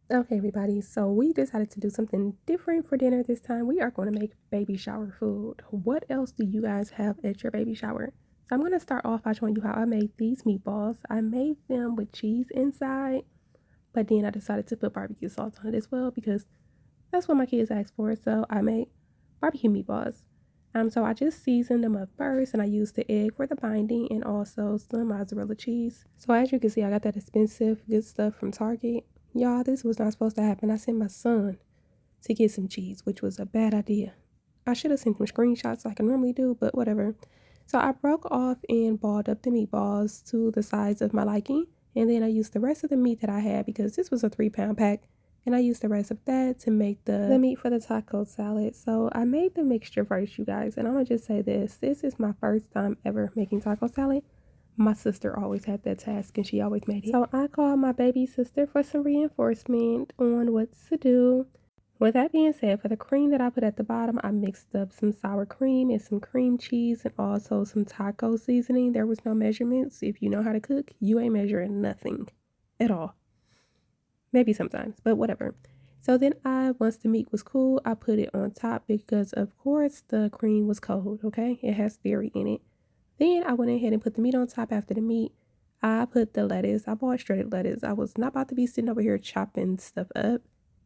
Okay, everybody, so we decided to do something different for dinner this time. We are going to make baby shower food. What else do you guys have at your baby shower? So I'm going to start off by showing you how I made these meatballs. I made them with cheese inside, but then I decided to put barbecue sauce on it as well because that's what my kids asked for. So I made barbecue meatballs. So I just seasoned them up first and I used the egg for the binding and also some mozzarella cheese. So as you can see, I got that expensive good stuff from Target. Y'all, this was not supposed to happen. I sent my son to get some cheese, which was a bad idea. I should have sent him screenshots like I normally do, but whatever. So I broke off and balled up the meatballs to the size of my liking. And then I used the rest of the meat that I had because this was a 3-pound pack. And I used the rest of that to make the meat for the taco salad. So I made the mixture first, you guys. And I'm going to just say this. This is my first time ever making taco salad. My sister always had that task and she always made it. So I called my baby sister for some reinforcement on what to do. With that being said, for the cream that I put at the bottom, I mixed up some sour cream and some cream cheese and also some taco seasoning. There was no measurements. If you know how to cook, you ain't measuring nothing at all. Maybe sometimes, but whatever. So then once the meat was cool, I put it on top because of course the cream was cold, okay? It has dairy in it. Then I went ahead and put the meat on top after the meat. I put the lettuce. I bought shredded lettuce. I was not about to be sitting over here chopping stuff up.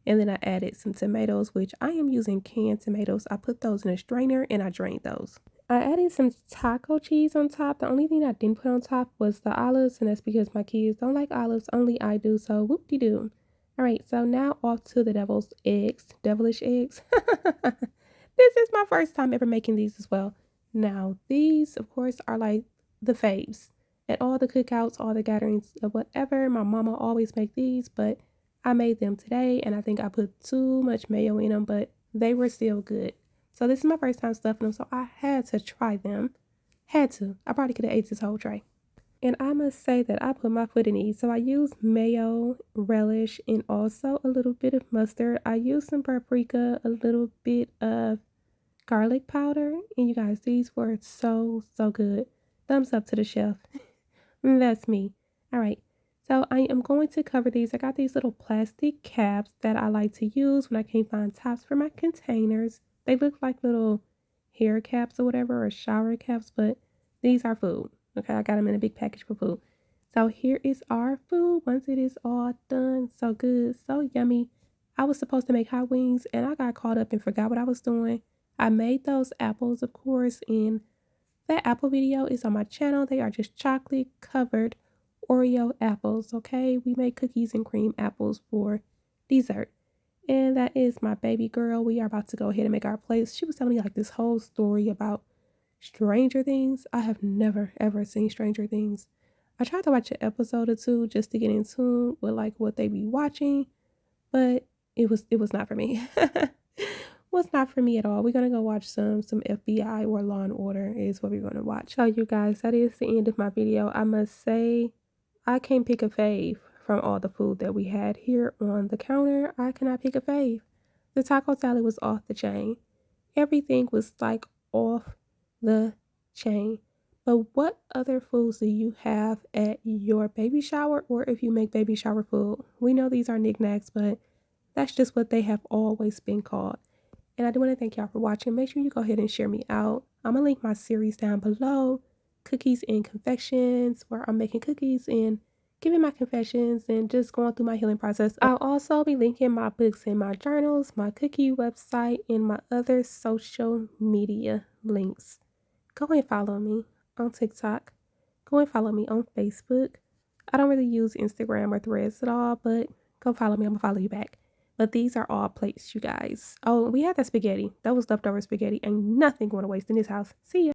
And then I added some tomatoes, which I am using canned tomatoes. I put those in a strainer and I drained those. I added some taco cheese on top. The only thing I didn't put on top was the olives, and that's because my kids don't like olives. Only I do, so whoop-de-doo. All right, so now off to the devilish eggs. This is my first time ever making these as well. Now, these, of course, are like the faves. At all the cookouts, all the gatherings, whatever, my mama always make these, but I made them today, and I think I put too much mayo in them, but they were still good. So this is my first time stuffing them, so I had to try them. Had to. I probably could have ate this whole tray. And I must say that I put my foot in these. So I used mayo, relish, and also a little bit of mustard. I used some paprika, a little bit of garlic powder. And you guys, these were so, so good. Thumbs up to the chef. That's me. All right. So I am going to cover these. I got these little plastic caps that I like to use when I can't find tops for my containers. They look like little hair caps or whatever, or shower caps, but these are food. Okay, I got them in a big package for food. So here is our food once it is all done. So good, so yummy. I was supposed to make hot wings and I got caught up and forgot what I was doing. I made those apples, of course, and that apple video is on my channel. They are just chocolate covered Oreo apples, okay? We make cookies and cream apples for dessert. And that is my baby girl. We are about to go ahead and make our plates. She was telling me like this whole story about Stranger Things. I have never ever seen Stranger Things. I tried to watch an episode or two just to get in tune with like what they be watching, but it was not for me. Was not for me at all. We're gonna go watch some FBI or Law and Order is what we're gonna watch. So you guys, that is the end of my video. I must say I can't pick a fave from all the food that we had here on the counter. I cannot pick a fave. The taco salad was off the chain. Everything was like off the chain. But what other foods do you have at your baby shower or if you make baby shower food? We know these are knickknacks, but that's just what they have always been called. And I do want to thank y'all for watching. Make sure you go ahead and share me out. I'm going to link my series down below. Cookies and confections, where I'm making cookies and giving my confessions and just going through my healing process. I'll also be linking my books and my journals, my cookie website, and my other social media links. Go and follow me on TikTok. Go and follow me on Facebook. I don't really use Instagram or Threads at all, but go follow me. I'm going to follow you back. But these are all plates, you guys. Oh, we had that spaghetti. That was leftover spaghetti. Ain't nothing going to waste in this house. See ya.